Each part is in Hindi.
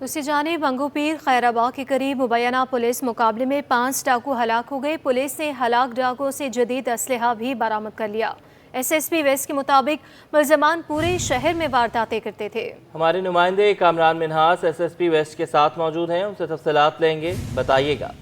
दूसरी जानिब बंगोपीर खैराबाद के करीब मुबैना पुलिस मुकाबले में 5 डाकू हलाक हो गए। पुलिस ने हलाक डाकुओं से जदीद असलहा भी बरामद कर लिया। SSP वेस्ट के मुताबिक मुलजमान पूरे शहर में वारदातें करते थे। हमारे नुमाइंदे कामरान मिन्हास SSP वेस्ट के साथ मौजूद हैं, उनसे तफसीलात लेंगे, बताइएगा।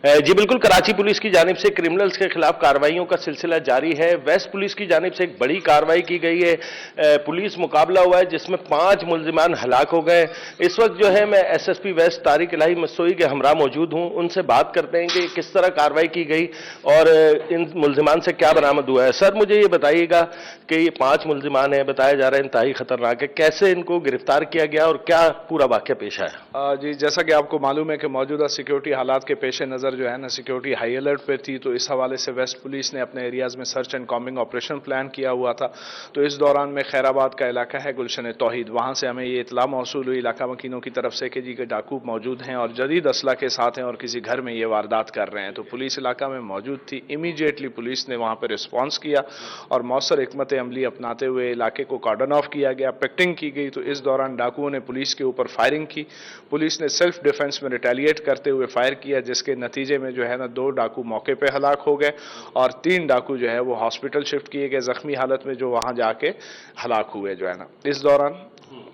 जी बिल्कुल, कराची पुलिस की जानिब से क्रिमिनल्स के खिलाफ कार्रवाइयों का सिलसिला जारी है। वेस्ट पुलिस की जानिब से एक बड़ी कार्रवाई की गई है। पुलिस मुकाबला हुआ है जिसमें 5 मुलजिमान हलाक हो गए। इस वक्त जो है मैं SSP वेस्ट तारिक इलाही मसूई के हमरा मौजूद हूं, उनसे बात करते हैं कि किस तरह कार्रवाई की गई और इन मुलजिमान से क्या बरामद हुआ है। सर मुझे ये बताइएगा कि ये 5 मुलजिमान है, बताया जा रहा है इंतहाई खतरनाक है, कैसे इनको गिरफ्तार किया गया और क्या पूरा वाक़या पेश आया? जी, जैसा कि आपको मालूम है कि मौजूदा सिक्योरिटी हालात के पेश नज़र जो है ना, सिक्योरिटी हाई अलर्ट पर थी, तो इस हवाले से वेस्ट पुलिस ने अपने एरियाज़ में search and combing operation plan किया हुआ था। तो इस दौरान में खैराबाद का इलाका है गुलशन तौहीद, वहाँ से हमें ये इतला मौसूल हुई इलाका वकीलों की तरफ से कि जी के डाकू मौजूद हैं और जदीद असला के साथ हैं और किसी घर में ये वारदात कर रहे हैं। तो पुलिस इलाका में मौजूद थी। इमीडिएटली पुलिस ने वहाँ पर रिस्पॉन्स किया और मौसर हिकमत अमली अपनाते हुए इलाके को कार्डन ऑफ किया गया, पिकेटिंग की गई। तो इस दौरान डाकुओं ने पुलिस के ऊपर फायरिंग की। पुलिस ने सेल्फ डिफेंस में रिटेलिएट करते हुए फायर किया, जिसके नतीजे में जो है ना 2 डाकू मौके पे हलाक हो गए और 3 डाकू जो है वो हॉस्पिटल शिफ्ट किए गए जख्मी हालत में, जो वहां जाके हलाक हुए जो है ना इस दौरान।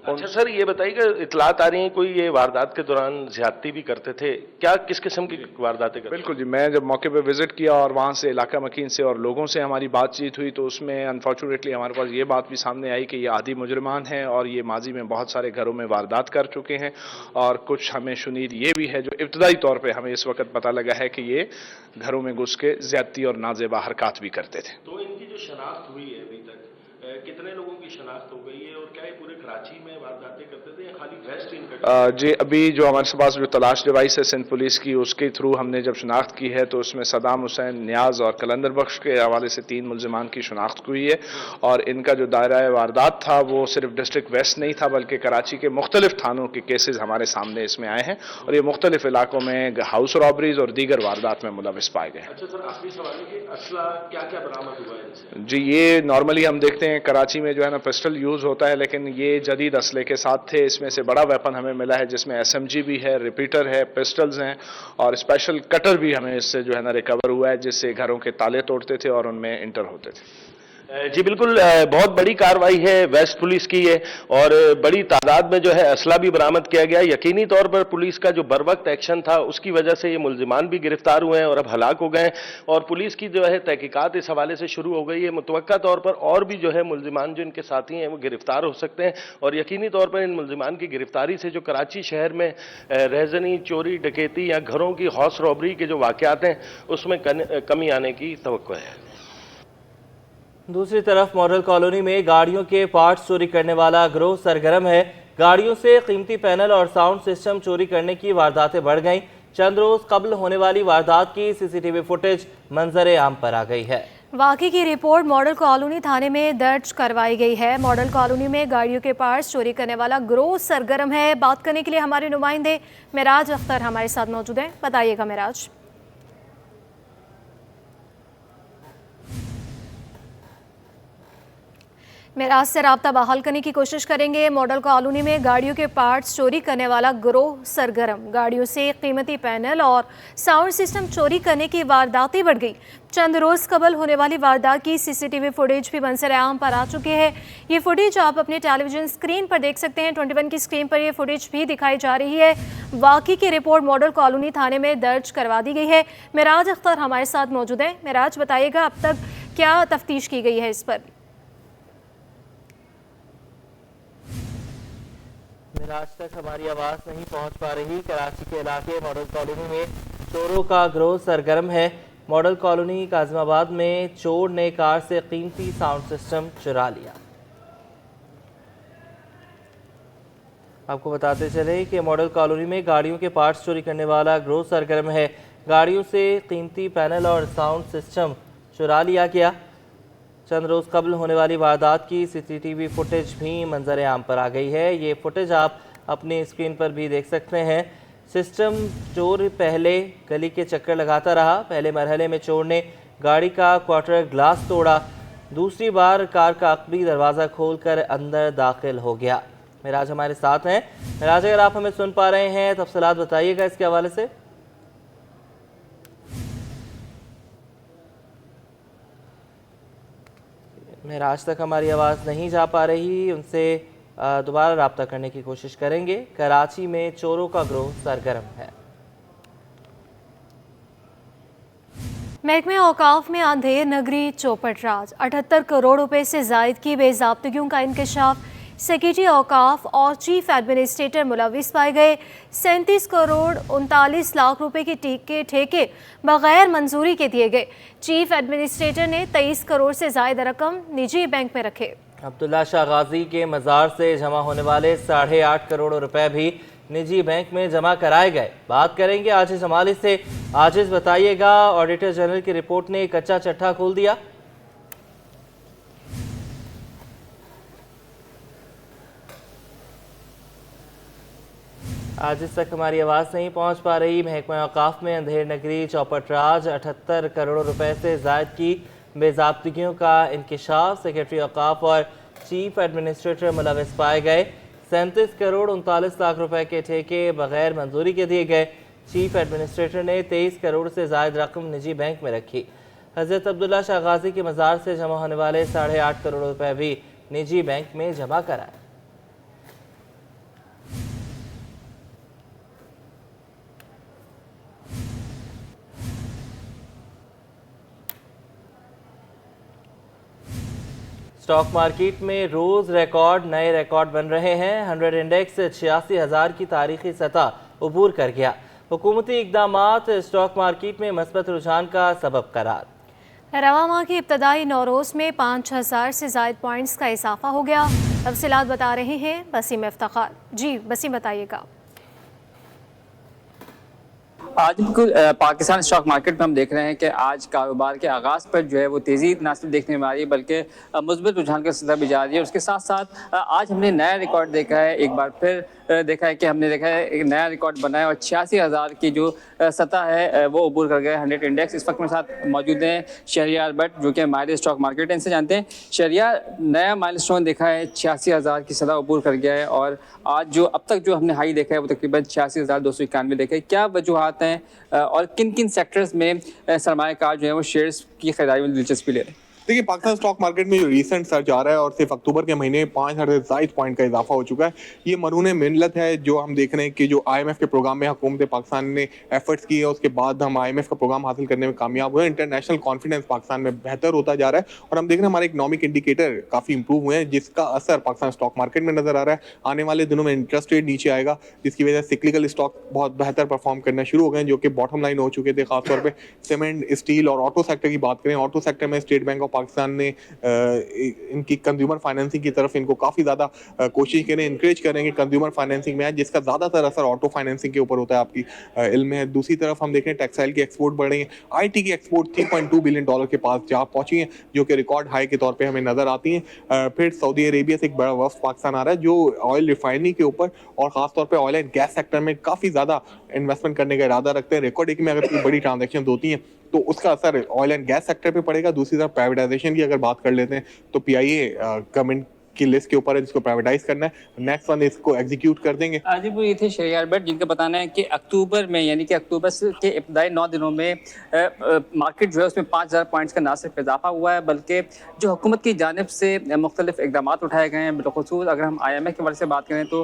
अच्छा सर, ये बताइए कि इतलात आ रही है कोई ये वारदात के दौरान ज्यादती भी करते थे, क्या किस किस्म की वारदातें करते? बिल्कुल जी, मैं जब मौके पे विजिट किया और वहाँ से इलाका मकीन से और लोगों से हमारी बातचीत हुई तो उसमें अनफॉर्चुनेटली हमारे पास ये बात भी सामने आई कि ये आदी मुजरिमान हैं और ये माजी में बहुत सारे घरों में वारदात कर चुके हैं। और कुछ हमें शुनीद ये भी है जो इब्तदाई तौर पर हमें इस वक्त पता लगा है कि ये घरों में घुस के ज्यादती और नाजेबा हरकत भी करते थे। तो इनकी जो शनाख्त हुई है अभी तक, कितने लोगों की शनाख्त हो गई है और क्या ये पूरे कराची में वारदातें करते थे या खाली वेस्ट इनका? जी, अभी जो हमारे पास जो तलाश डिवाइस है सिंध पुलिस की, उसके थ्रू हमने जब शनाख्त की है तो उसमें सदाम हुसैन, नियाज और कलंदर बख्श के हवाले से 3 मुलजिमान की शनाख्त हुई है। और इनका जो दायरा वारदात था वो सिर्फ डिस्ट्रिक्ट वेस्ट नहीं था बल्कि कराची के मुख्तलिफ थानों के केसेज हमारे सामने इसमें आए हैं और ये मुख्तलिफ इलाकों में हाउस रॉबरीज और दीगर वारदात में मुलविस पाए गए। अच्छा सर, आखिरी सवाल है कि असला क्या क्या बरामद हुआ है इनसे? जी, ये नॉर्मली हम देखते हैं कराची में जो है ना पिस्टल यूज होता है, लेकिन ये जदीद असले के साथ थे। इसमें से बड़ा वेपन हमें मिला है जिसमें SMG भी है, रिपीटर है, पिस्टल्स हैं और स्पेशल कटर भी हमें इससे जो है ना रिकवर हुआ है, जिससे घरों के ताले तोड़ते थे और उनमें इंटर होते थे। जी बिल्कुल, बहुत बड़ी कार्रवाई है वेस्ट पुलिस की है और बड़ी तादाद में जो है असला भी बरामद किया गया। यकीनी तौर पर पुलिस का जो बरवक्त एक्शन था उसकी वजह से ये मुलजिमान भी गिरफ्तार हुए हैं और अब हलाक हो गए और पुलिस की जो है तहकीकात इस हवाले से शुरू हो गई है। मुतवक्का तौर पर और भी जो है मुलजिमान जो इनके साथी हैं वो गिरफ्तार हो सकते हैं और यकीनी तौर पर इन मुलजिमान की गिरफ्तारी से जो कराची शहर में रहजनी, चोरी, डकैती या घरों की हाउस रॉबरी के जो वाक़यात हैं उसमें कमी आने की तवक्को है। दूसरी तरफ मॉडल कॉलोनी में गाड़ियों के पार्ट्स चोरी करने वाला गिरोह सरगर्म है। गाड़ियों से कीमती पैनल और साउंड सिस्टम चोरी करने की वारदातें बढ़ गईं। चंद रोज कबल होने वाली वारदात की CCTV फुटेज मंजर आम पर आ गई है। वाक़ई की रिपोर्ट मॉडल कॉलोनी थाने में दर्ज करवाई गई है। मॉडल कॉलोनी में गाड़ियों के पार्ट्स चोरी करने वाला गिरोह सरगर्म है। बात करने के लिए हमारे नुमाइंदे मेराज अख्तर हमारे साथ मौजूद हैं, बताइएगा मेराज। मेराज से राब्ता बहाल करने की कोशिश करेंगे। मॉडल कॉलोनी में गाड़ियों के पार्ट्स चोरी करने वाला गिरोह सरगर्म, गाड़ियों से कीमती पैनल और साउंड सिस्टम चोरी करने की वारदातें बढ़ गई। चंद रोज़ कबल होने वाली वारदात की CCTV फुटेज भी मंजर आम पर आ चुकी है। ये फुटेज आप अपने टेलीविजन स्क्रीन पर देख सकते हैं। 21 की स्क्रीन पर ये फुटेज भी दिखाई जा रही है। वाक़ई की रिपोर्ट मॉडल कॉलोनी थाने में दर्ज करवा दी गई है। मेराज अख्तर हमारे साथ मौजूद है। मेराज, बताइएगा अब तक क्या तफ्तीश की गई है इस पर? आज तक हमारी आवाज नहीं पहुंच पा रही। कराची के इलाके मॉडल कॉलोनी में चोरों का गिरोह सरगर्म है। मॉडल कॉलोनी काजिमाबाद में चोर ने कार से कीमती साउंड सिस्टम चुरा लिया। आपको बताते चले कि मॉडल कॉलोनी में गाड़ियों के पार्ट्स चोरी करने वाला गिरोह सरगर्म है। गाड़ियों से कीमती पैनल और साउंड सिस्टम चुरा लिया गया। चंद रोज़ कबल होने वाली वारदात की CCTV फुटेज भी मंजर आम पर आ गई है। ये फुटेज आप अपनी स्क्रीन पर भी देख सकते हैं। सिस्टम चोर पहले गली के चक्कर लगाता रहा। पहले मरहले में चोर ने गाड़ी का क्वार्टर ग्लास तोड़ा, दूसरी बार कार का अकबी दरवाज़ा खोलकर अंदर दाखिल हो गया। मेराज हमारे साथ हैं। मेराज, अगर आप हमें सुन पा रहे हैं तफसीलात बताइएगा इसके हवाले से। मेराज तक हमारी आवाज़ नहीं जा पा रही, उनसे दोबारा रब्ता करने की कोशिश करेंगे। कराची में चोरों का गिरोह सरगर्म है। महकमे औकाफ में अंधेर नगरी चौपट राज 78 करोड़ रुपए से जायद की बेज़ाब्तगियों का इंकशाफ। सेक्रेटरी औकाफ और चीफ एडमिनिस्ट्रेटर मुलविस पाए गए। 37 करोड़ 39 लाख रुपए के ठेके बगैर मंजूरी के दिए गए। चीफ एडमिनिस्ट्रेटर ने 23 करोड़ से जायद रकम निजी बैंक में रखे। अब्दुल्ला शाह गाजी के मज़ार से जमा होने वाले 8.5 करोड़ रुपए भी निजी बैंक में जमा कराए गए। बात करेंगे आजिज जमाली से। आजिज, बताइएगा, ऑडिटर जनरल की रिपोर्ट ने कच्चा चट्टा खोल दिया। आज इस तक हमारी आवाज़ नहीं पहुंच पा रही। महकमा औकाफ में अंधेर नगरी चौपट राज 78 करोड़ रुपए से जायद की बेज़ाब्तगियों का इंकशाफ। सेक्रेटरी औकाफ और चीफ एडमिनिस्ट्रेटर मुलविस पाए गए। 37 करोड़ 39 लाख रुपए के ठेके बगैर मंजूरी के दिए गए। चीफ एडमिनिस्ट्रेटर ने 23 करोड़ से जायद रकम निजी बैंक में रखी। हज़रत अब्दुल्ला शाह गाजी के मज़ार से जमा होने वाले 8.5 करोड़ रुपए भी निजी बैंक में जमा कराए। स्टॉक मार्केट में रोज नए रिकॉर्ड बन रहे हैं। 100 इंडेक्स 86,000 की तारीखी सतह उबूर कर गया। हुकूमती इक़दामात स्टॉक मार्केट में मस्बत रुझान का सबब करार। रवा माह की इब्तदाई नौरोज में 5,000 से जायद पॉइंट्स का इजाफा हो गया। तफसीलात बता रहे हैं बसीम इफ्तिखार। जी बसीम, बताइएगा। आज पाकिस्तान स्टॉक मार्केट में हम देख रहे हैं कि आज कारोबार के आगाज़ पर जो है वो तेज़ी न सिर्फ देखने में आ रही है बल्कि मुस्बत रुझान का सिलसिला भी जारी है। उसके साथ साथ आज हमने नया रिकॉर्ड देखा है। एक बार फिर देखा है कि हमने देखा है एक नया रिकॉर्ड बना है और 86,000 की जो सतह है वो अबूर कर गया 100 इंडेक्स। इस वक्त मेरे साथ मौजूद हैं शहरियार भट्ट, जो कि माहिर स्टॉक मार्केट है, इनसे जानते हैं। शहरियार, नया माइलस्टोन देखा है, 86,000 की सतह अबूर कर गया है और आज जो अब तक जो हमने हाई देखा है वो तकरीबन 86,291 देखा है। क्या वजूहात हैं और किन किन सेक्टर्स में सरमायाकार जो है वो शेयर्स की खरीदारी में दिलचस्पी ले रहे हैं? देखिए, पाकिस्तान स्टॉक मार्केट में जो रिसेंट सर्च आ रहा है और सिर्फ अक्टूबर के महीने में 5,000 से ज़ायद पॉइंट का इजाफा हो चुका है, ये मरून मिन्नत है जो हम देख रहे हैं कि जो IMF के प्रोग्राम में हुकूमत पाकिस्तान ने एफर्ट्स किए, उसके बाद हम IMF का प्रोग्राम हासिल करने में कामयाब हुए। इंटरनेशनल कॉन्फिडेंस पाकिस्तान में बेहतर होता जा रहा है और हम देख रहे हैं हमारे इकनॉमिक इंडिकेटर काफ़ी इंप्रूव हुए हैं, जिसका असर पाकिस्तान स्टॉक मार्केट में नजर आ रहा है। आने वाले दिनों में इंटरेस्ट रेट नीचे आएगा, जिसकी वजह से सिक्लिकल स्टॉक बहुत बेहतर परफॉर्म करना शुरू हो गए, जो कि बॉटम लाइन हो चुके थे। खासतौर पर सीमेंट, स्टील और ऑटो सेक्टर की बात करें, ऑटो सेक्टर में स्टेट बैंक ऑफ पाकिस्तान ने इनकी कंज्यूमर फाइनेंसिंग की तरफ इनको काफ़ी ज़्यादा कोशिश करें, इंकरेज करें कि कंज्यूमर फाइनेंसिंग में आए, जिसका ज़्यादातर असर ऑटो फाइनेंसिंग के ऊपर होता है, आपकी इल्म है। दूसरी तरफ हम देखें टेक्सटाइल की एक्सपोर्ट बढ़ रही है। IT की एक्सपोर्ट $3.2 बिलियन के पास जा पहुंची है, जो कि रिकॉर्ड हाई के तौर पर हमें नजर आती है। फिर सऊदी अरेबिया से एक बड़ा वफ्द पाकिस्तान आ रहा है, जो ऑयल रिफाइनरी के ऊपर और खासतौर पर ऑयल एंड गैस सेक्टर में काफ़ी ज़्यादा इन्वेस्टमेंट करने का इरादा रखते हैं। रिकॉर्ड एक में अगर कोई बड़ी ट्रांजेक्शन होती हैं तो उसका असर ऑयल एंड गैस सेक्टर पे पड़ेगा। दूसरी तरफ प्राइवेटाइजेशन की अगर बात कर लेते हैं तो PIA गवर्नमेंट की लिस्ट के ऊपर है जिसको प्राइवेटाइज करना है। नेक्स्ट वन इसको एग्जीक्यूट कर देंगे। आज वो ये थे शहरियार भट्ट, जिनका बताना है कि अक्टूबर में यानी कि अक्टूबर के इब्तदाई 9 दिनों में मार्केट जो है उसमें 5,000 पॉइंट्स का ना सिर्फ इजाफा हुआ है बल्कि जो हुकूमत की जानिब से मुख्तलिफ इकदाम उठाए गए हैं। बिलखुसूस अगर हम IMF के बारे से बात करें तो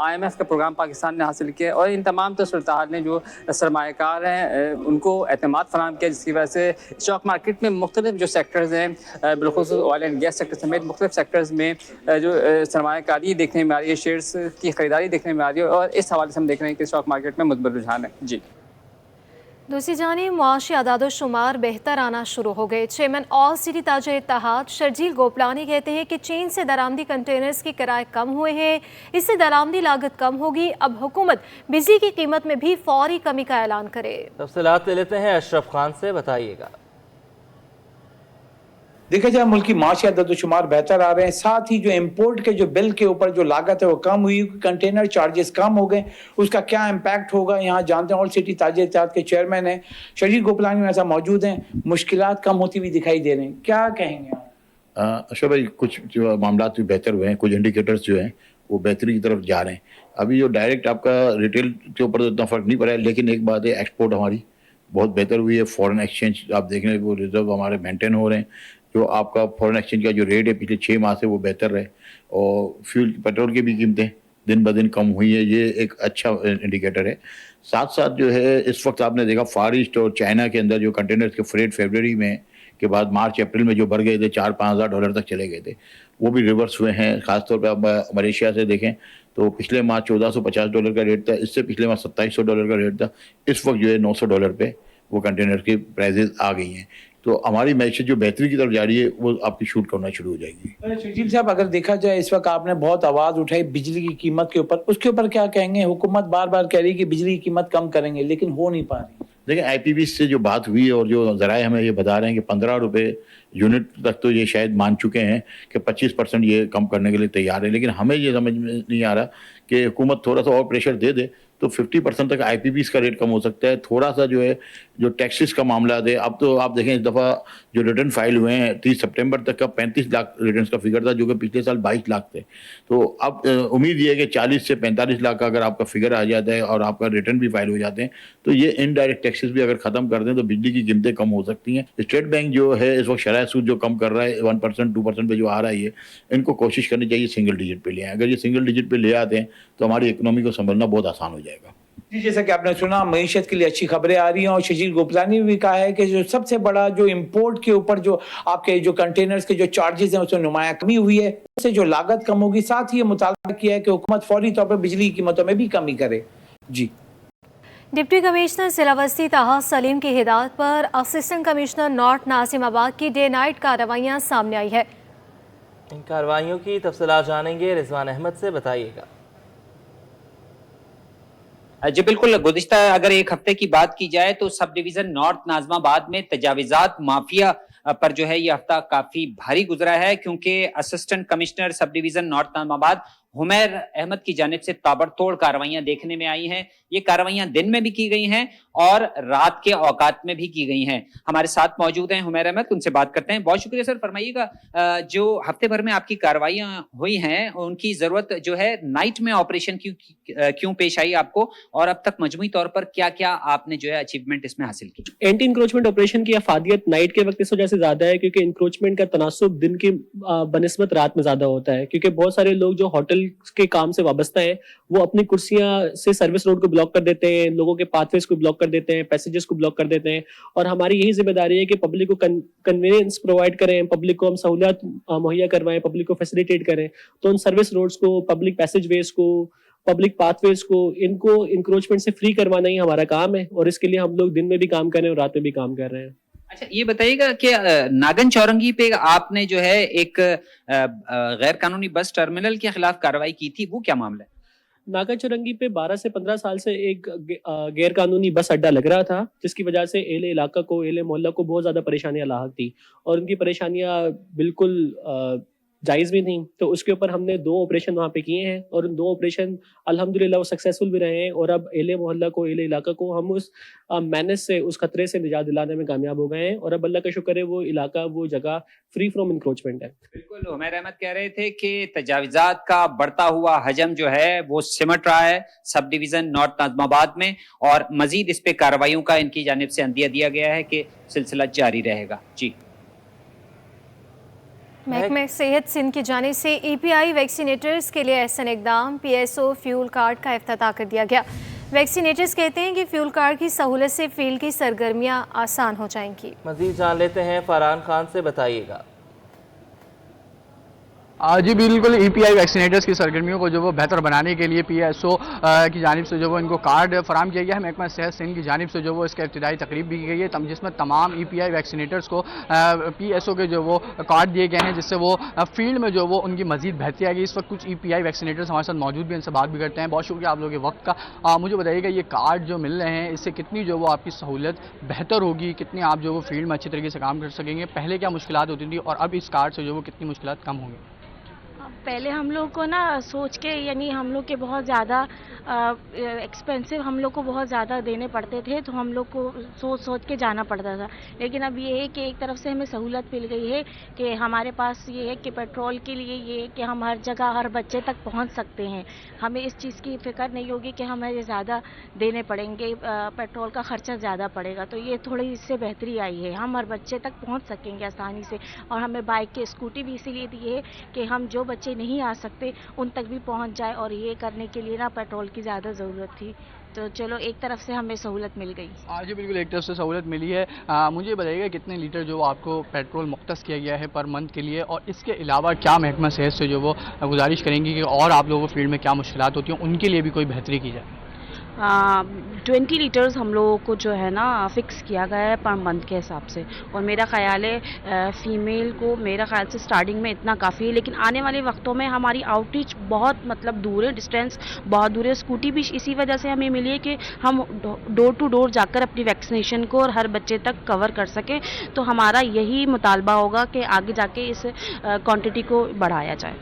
IMF का प्रोग्राम पाकिस्तान ने हासिल किया और इन तमाम सूरत ने जो सरमायाकार हैं उनको एतमाद फराहम किया, जिसकी वजह से स्टॉक मार्केट में मुख्तलिफ जो सेक्टर्स हैं, बिलखुसूस ऑयल एंड गैस सेक्टर समेत मुख्तलिफ सेक्टर्स में जो सरमायाकारी देखने में आ रही है, शेयर्स की खरीदारी देखने में आ रही है और इस हवाले से हम देख रहे हैं कि स्टॉक मार्केट में मुस्बत रुझान है। जी, दूसरी जानिब मुआशी आदाद-ओ-शुमार बेहतर आना शुरू हो गए। चेयरमैन ऑल सिटी ताजर इत्तेहाद शर्जील गोपलानी कहते हैं कि चीन से दरामदी कंटेनर्स के किराए कम हुए हैं, इससे दरामदी लागत कम होगी। अब हुकूमत बिजली की कीमत में भी फौरी कमी का ऐलान करे। तफसीलात ले लेते हैं अशरफ खान से, बताइएगा। देखा जाए मुल्क की माशी आदत-ओ-शुमार बेहतर आ रहे हैं, साथ ही जो इम्पोर्ट के जो बिल के ऊपर जो लागत है वो कम हुई, कंटेनर चार्जेस कम हो गए, उसका क्या इम्पैक्ट होगा यहाँ जानते हैं। ऑल सिटी ताजर इत्तेहाद के चेयरमैन हैं शर्जील गोपलानी में ऐसा मौजूद हैं, मुश्किलात कम होती हुई दिखाई दे रहे हैं, क्या कहेंगे आप? अशरफ भाई, कुछ जो मामला बेहतर हुए हैं, कुछ इंडिकेटर्स जो हैं वो बेहतरी की तरफ जा रहे हैं। अभी जो डायरेक्ट आपका रिटेल के ऊपर तो इतना फ़र्क नहीं पड़ा है, लेकिन एक बात है, एक्सपोर्ट हमारी बहुत बेहतर हुई है। फॉरेन एक्सचेंज आप देख रहे हैं, वो रिजर्व हमारे मेंटेन हो रहे हैं। जो आपका फॉरेन एक्सचेंज का जो रेट है पिछले 6 माह से वो बेहतर रहे, और फ्यूल पेट्रोल की भी कीमतें दिन ब दिन कम हुई है, ये एक अच्छा इंडिकेटर है। साथ साथ जो है इस वक्त आपने देखा फार ईस्ट और चाइना के अंदर जो कंटेनर्स के फ्रेट फरवरी में के बाद मार्च अप्रैल में जो बढ़ गए थे, $4-5,000 तक चले गए थे, वो भी रिवर्स हुए हैं। खासतौर पर आप मलेशिया से देखें तो पिछले माह $1450 का रेट था, इससे पिछले माह $2700 का रेट था। इस वक्त जो है $900 पे वो कंटेनर की प्राइजेज आ गई हैं। तो हमारी मैशत जो बेहतरी की तरफ जा रही है वो आपकी शूट करना शुरू हो जाएगी। शकील साहब, अगर देखा जाए इस वक्त आपने बहुत आवाज उठाई बिजली की कीमत के ऊपर, उसके ऊपर क्या कहेंगे? हुकूमत बार बार कह रही है कि बिजली की कीमत कम करेंगे, लेकिन हो नहीं पा रही। देखिए, IPB से जो बात हुई और जो ज़राए हमें ये बता रहे हैं कि ₹15 यूनिट तक तो ये शायद मान चुके हैं कि 25% ये कम करने के लिए तैयार है, लेकिन हमें ये समझ में नहीं आ रहा कि हुकूमत थोड़ा सा और प्रेशर दे दे तो 50% तक IPBs का रेट कम हो सकता है। थोड़ा सा जो है जो टैक्सेस का मामला है, अब तो आप देखें इस दफ़ा जो रिटर्न फाइल हुए हैं 30 सितंबर तक का 35 लाख रिटर्न का फिगर था, जो कि पिछले साल 22 लाख थे। तो अब उम्मीद ये है कि 40 से 45 लाख का अगर आपका फिगर आ जाता है और आपका रिटर्न भी फाइल हो जाते हैं तो ये इनडायरेक्ट टैक्सेस भी अगर ख़त्म कर दें तो बिजली की कीमतें कम हो सकती हैं। स्टेट बैंक जो है इस वक्त शरह सूद जो कम कर रहा है 1% 2% पे जो आ रहा है, ये इनको कोशिश करनी चाहिए सिंगल डिजिट पे ले आए। अगर ये सिंगल डिजिट पे ले आते हैं तो हमारी इकोनॉमी को संभलना बहुत आसान हो जाएगा। जी, जैसा कि आपने सुना, मईशत के लिए अच्छी खबरें आ रही हैं, और शजील गोपलानी ने भी कहा है कि जो सबसे बड़ा जो इंपोर्ट के ऊपर जो आपके जो कंटेनर्स के जो चार्जेस हैं उसमें नुमाया कमी हुई है, उससे जो लागत कम होगी। साथ ही ये मुतालबा किया है कि हुकूमत फौरी तौर पर बिजली की कीमतों में भी कमी करे। जी, डिप्टी कमिश्नर जिला वस्ती ताहा सलीम की हिदायत पर असिस्टेंट कमिश्नर नॉर्थ नासिमाबाद की डे नाइट कार्रवाइयाँ सामने आई है। इन कार्रवाइयों की तफसीलात जानेंगे रिजवान अहमद से, बताइएगा। जी बिल्कुल, गुज़िश्ता अगर एक हफ्ते की बात की जाए तो सब डिवीजन नॉर्थ नाज़िमाबाद में तजाविज़ात माफिया पर जो है ये हफ्ता काफी भारी गुजरा है, क्योंकि assistant commissioner sub division north Nazimabad Humair Ahmed की जानिब से ताबड़तोड़ कार्रवाइयां देखने में आई हैं। ये कार्रवाइयां दिन में भी की गई हैं और रात के औकात में भी की गई हैं। हमारे साथ मौजूद हैं हुमैर अहमद, उनसे बात करते हैं। बहुत शुक्रिया सर। फरमाइएगा, जो हफ्ते भर में आपकी कार्रवाइयां हुई हैं उनकी जरूरत जो है नाइट में ऑपरेशन क्यों पेश आई आपको, और अब तक मजमूई तौर पर क्या क्या आपने जो है अचीवमेंट इसमें हासिल की? एंटी इंक्रोचमेंट ऑपरेशन की अफादियत नाइट के वक्त इस वजह से ज्यादा है क्योंकि इंक्रोचमेंट का तनासुब दिन की बनिस्बत रात में ज्यादा होता है, क्योंकि बहुत सारे लोग जो होटल के काम से वाबस्ता है वो अपनी कुर्सियां से सर्विस रोड को ब्लॉक कर देते हैं, लोगों के पाथवेज को ब्लॉक कर देते हैं, पैसेजेस को ब्लॉक कर देते हैं। और हमारी यही जिम्मेदारी है कि पब्लिक को कन्वीनियंस प्रोवाइड करें, पब्लिक को हम सहूलियत मुहैया करवाएं, पब्लिक को फैसिलिटेट करें। तो उन सर्विस रोड्स को, पब्लिक पैसेजवेज को, पब्लिक पाथवेज को, इनको इंक्रोचमेंट से फ्री करवाना ही हमारा काम है, और इसके लिए हम लोग दिन में भी काम कर रहे हैं और रात में भी काम कर रहे हैं। अच्छा, ये बताइएगा कि नागन चौरंगी पे आपने जो है एक गैर कानूनी बस टर्मिनल के खिलाफ कार्रवाई की थी, वो क्या मामला है? नागन चौरंगी पे 12 से 15 साल से एक गैर कानूनी बस अड्डा लग रहा था, जिसकी वजह से एले इलाका को, एले मोहल्ला को बहुत ज्यादा परेशानियां लाहक थी, और उनकी परेशानियां बिल्कुल जायज़ भी नहीं। तो उसके ऊपर हमने 2 ऑपरेशन वहाँ पे किए हैं, और उन 2 ऑपरेशन अल्हम्दुलिल्लाह वो सक्सेसफुल भी रहे हैं, और अब एले मोहल्ला को, एले इलाका को हम उस मैनेज से, उस खतरे से निजात दिलाने में कामयाब हो गए हैं, और अब अल्लाह का शुक्र है वो इलाका, वो जगह फ्री फ्रॉम इंक्रोचमेंट है। बिल्कुल, हुमैर अहमद कह रहे थे कि तजाविज़ात का बढ़ता हुआ हजम जो है वो सिमट रहा है सब डिवीजन नॉर्थ नाज़िमाबाद में, और मजीद इस पे कार्रवाइयों का इनकी जानिब से अंदिया दिया गया है कि सिलसिला जारी रहेगा। जी, महकमे सेहत सिंध की जानिब से EPI वैक्सीनेटर्स के लिए एहसन इकदाम, PSO फ्यूल कार्ड का इफ्तिताह कर दिया गया। वैक्सीनेटर्स कहते हैं कि फ्यूल कार्ड की सहूलत से फील्ड की सरगर्मियां आसान हो जाएंगी। मजीद जान लेते हैं फरहान खान से, बताइएगा। जी बिल्कुल, EPI वैक्सीनेटर्स की सरगर्मियों को जो वो बेहतर बनाने के लिए PSO की जानिब से जो वो इनको कार्ड फराम किया गया है। महकमा सेहत सिंध की जानिब से जो वो इसका इब्तिदाई तकरीब भी की गई है, जिसमें तमाम EPI वैक्सीनेटर्स को PSO के जो वो कार्ड दिए गए हैं, जिससे वो फील्ड में जो वो उनकी मजीद बेहतरी आएगी। इस वक्त कुछ EPI वैक्सीनेटर्स हमारे साथ मौजूद भी, इनसे बात भी करते हैं। बहुत शुक्रिया आप लोगों के वक्त का। मुझे बताइएगा, ये कार्ड जो मिल रहे हैं इससे कितनी जो वो आपकी सहूलत बेहतर होगी, कितनी आप जो वो फील्ड में अच्छी तरीके से काम कर सकेंगे? पहले क्या मुश्किलात होती थी और अब इस कार्ड से जो वो कितनी मुश्किलात कम होंगी? पहले हम लोग को ना सोच के, यानी हम लोग के बहुत ज़्यादा एक्सपेंसिव हम लोग को बहुत ज़्यादा देने पड़ते थे, तो हम लोग को सोच सोच के जाना पड़ता था। लेकिन अब ये है कि एक तरफ से हमें सहूलत मिल गई है कि हमारे पास ये है कि पेट्रोल के लिए ये है कि हम हर जगह हर बच्चे तक पहुंच सकते हैं। हमें इस चीज़ की फिक्र नहीं होगी कि हमें ज़्यादा देने पड़ेंगे, पेट्रोल का खर्चा ज़्यादा पड़ेगा। तो ये थोड़ी इससे बेहतरी आई है, हम हर बच्चे तक पहुँच सकेंगे आसानी से। और हमें बाइक की स्कूटी भी इसीलिए दी है कि हम जो बच्चे नहीं आ सकते उन तक भी पहुंच जाए। और ये करने के लिए ना पेट्रोल की ज़्यादा ज़रूरत थी, तो चलो एक तरफ से हमें सहूलत मिल गई। जी बिल्कुल, एक तरफ से सहूलत मिली है। मुझे बताइएगा कितने लीटर जो आपको पेट्रोल मुख्तस किया गया है पर मंथ के लिए, और इसके अलावा क्या महकमा सेहत से जो वो गुजारिश करेंगी कि और आप लोगों को फील्ड में क्या मुश्किलात होती हैं उनके लिए भी कोई बेहतरी की जाए? 20 लीटर्स हम लोगों को जो है ना फिक्स किया गया है पर मंथ के हिसाब से। और मेरा ख्याल है फ़ीमेल को मेरा ख्याल से स्टार्टिंग में इतना काफ़ी है, लेकिन आने वाले वक्तों में हमारी आउटरीच बहुत मतलब दूर है, डिस्टेंस बहुत दूर है। स्कूटी भी इसी वजह से हमें मिली है कि हम डोर टू डोर जाकर अपनी वैक्सीनेशन को और हर बच्चे तक कवर कर सकें। तो हमारा यही मुतालबा होगा कि आगे जाके इस क्वांटिटी को बढ़ाया जाए।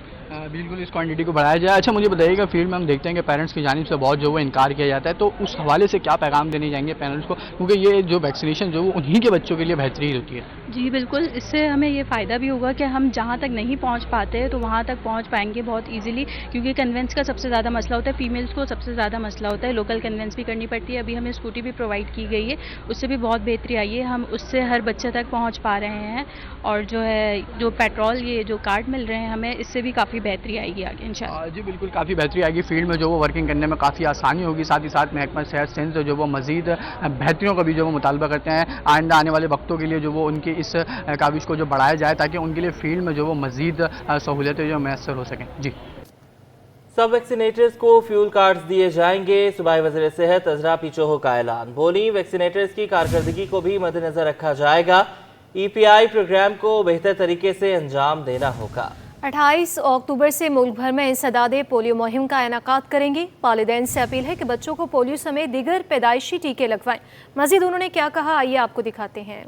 बिल्कुल, इस क्वांटिटी को बढ़ाया जाए। अच्छा, मुझे बताइएगा फील्ड में हम देखते हैं कि पेरेंट्स की जानिब से बहुत जो वो इनकार किया जाता है, तो उस हवाले से क्या पैगाम देने जाएंगे पेरेंट्स को, क्योंकि ये जो वैक्सीनेशन जो वो उन्हीं के बच्चों के लिए बेहतरीन होती है? जी बिल्कुल, इससे हमें ये फ़ायदा भी होगा कि हम जहाँ तक नहीं पहुँच पाते तो वहाँ तक पहुँच पाएंगे बहुत ईजिली, क्योंकि कन्वेंस का सबसे ज़्यादा मसला होता है, फीमेल्स को सबसे ज़्यादा मसला होता है, लोकल कन्वेंस भी करनी पड़ती है। अभी हमें स्कूटी भी प्रोवाइड की गई है, उससे भी बहुत बेहतरी आई है, हम उससे हर बच्चे तक पहुँच पा रहे हैं। और जो है जो पेट्रोल ये जो कार्ड मिल रहे हैं हमें, इससे भी काफ़ी बेहतरी आएगी आगे इंशाल्लाह। जी बिल्कुल, काफ़ी बेहतरी आएगी, फील्ड में जो वो वर्किंग करने में काफ़ी आसानी होगी। साथ ही साथ महकमा सेहत सिंध जो वो मज़ीद बेहतरियों का भी जो वो मुतालबा करते हैं आइंदा आने वाले वक्तों के लिए जो वो उनकी इस काविश को जो बढ़ाया जाए ताकि उनके लिए फील्ड में जो वो मज़ीद सहूलियतें जो मैसर हो सकें। जी, सब वैक्सीनेटर्स को फ्यूल कार्ड्स दिए जाएंगे। सूबाई वज़ीर सेहत अजरा पीचोहो का ऐलान। बोली, वैक्सीनेटर्स की कारकर्दगी को भी मद्देनजर रखा जाएगा। EPI प्रोग्राम को बेहतर तरीके से अंजाम देना होगा। 28 अक्टूबर से मुल्क भर में इंसदादे पोलियो मुहिम का इनेकाद करेंगे। वालिदैन से अपील है कि बच्चों को पोलियो समेत दीगर पैदाइशी टीके लगवाएं। मजीद उन्होंने क्या कहा, आइए आपको दिखाते हैं।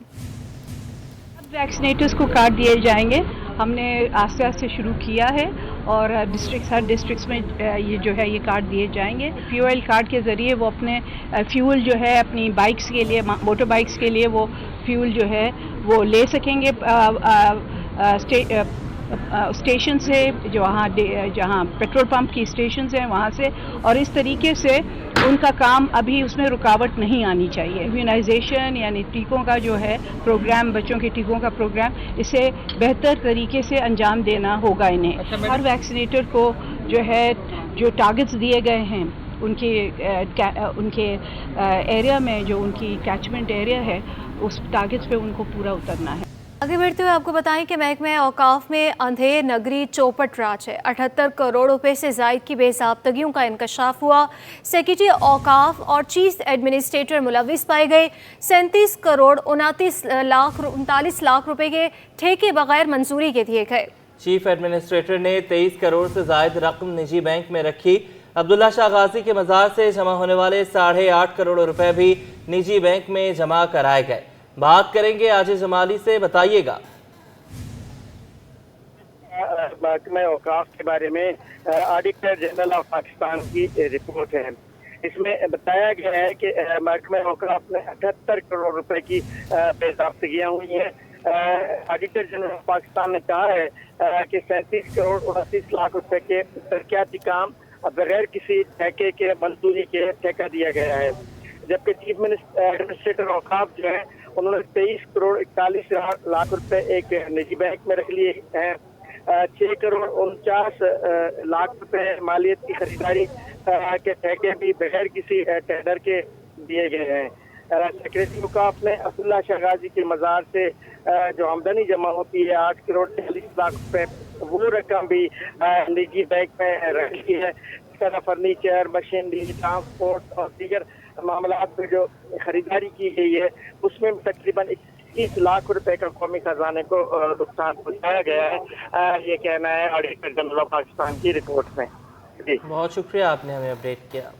वैक्सीनेटर्स को कार्ड दिए जाएंगे, हमने आस्ते आस्ते शुरू किया है और हर डिस्ट्रिक्ट्स में ये जो है ये कार्ड दिए जाएंगे। फ्यूल कार्ड के ज़रिए वो अपने फ्यूल जो है अपनी बाइक्स के लिए, मोटर बाइक्स के लिए वो फ्यूल जो है वो ले सकेंगे स्टेशन से, जो वहाँ जहाँ पेट्रोल पंप की स्टेशन हैं वहाँ से। और इस तरीके से उनका काम अभी उसमें रुकावट नहीं आनी चाहिए। इम्यूनाइजेशन यानी टीकों का जो है प्रोग्राम, बच्चों के टीकों का प्रोग्राम, इसे बेहतर तरीके से अंजाम देना होगा इन्हें। हर वैक्सीनेटर को जो है जो टारगेट्स दिए गए हैं उनके एरिया में, जो उनकी कैचमेंट एरिया है, उस टारगेट्स पे उनको पूरा उतरना है। आगे बढ़ते हुए आपको बताएं कि महकमे औकाफ में अंधेर नगरी चौपट राज है। 78 करोड़ रुपए से जायद की बेज़ाब्तगियों का इंकशाफ हुआ। सेक्रेटरी औकाफ और चीफ एडमिनिस्ट्रेटर मुलविस पाए गए। 37 करोड़ 39 लाख रुपए के ठेके बगैर मंजूरी के दिए गए। चीफ एडमिनिस्ट्रेटर ने 23 करोड़ से जायद रकम निजी बैंक में रखी। अब्दुल्ला शाह गाजी के मज़ार से जमा होने वाले 8.5 करोड़ रुपए भी निजी बैंक में जमा कराए गए। बात करेंगे आजिज जमाली से, बताइएगा। महकमा औकाफ के बारे में ऑडिटर जनरल ऑफ पाकिस्तान की रिपोर्ट है। इसमें बताया गया है कि महकमा औकाफ में 78 करोड़ रुपए की बेज़ाब्तगियां हुई हैं। ऑडिटर जनरल ऑफ पाकिस्तान ने कहा है कि 37 करोड़ 29 लाख रुपए के तरक्याती काम बगैर किसी ठेके के मंजूरी के ठेका दिया गया है। जबकि चीफ एडमिनिस्ट्रेटर औकाफ जो है उन्होंने 23 करोड़ 41 लाख रुपए एक निजी बैंक में रख लिए हैं। 6 करोड़ 49 लाख रुपए मालियत की खरीदारी के ठेके भी बगैर किसी टेंडर के दिए गए हैं। सेक्रेटरी औकाफ ने अब्दुल्ला शाह गाजी के मज़ार से जो आमदनी जमा होती है 8 करोड़ 40 लाख रुपए, वो रकम भी निजी बैंक में रख ली है। इस तरह फर्नीचर, मशीनरी, ट्रांसपोर्ट और दीगर मामलात पर जो खरीदारी की गई है उसमें तकरीबन 21 लाख रुपए का कौमी खजाने को नुकसान पहुंचाया गया है। ये कहना है ऑडिटर जनरल ऑफ पाकिस्तान की रिपोर्ट में। जी, बहुत शुक्रिया, आपने हमें अपडेट किया।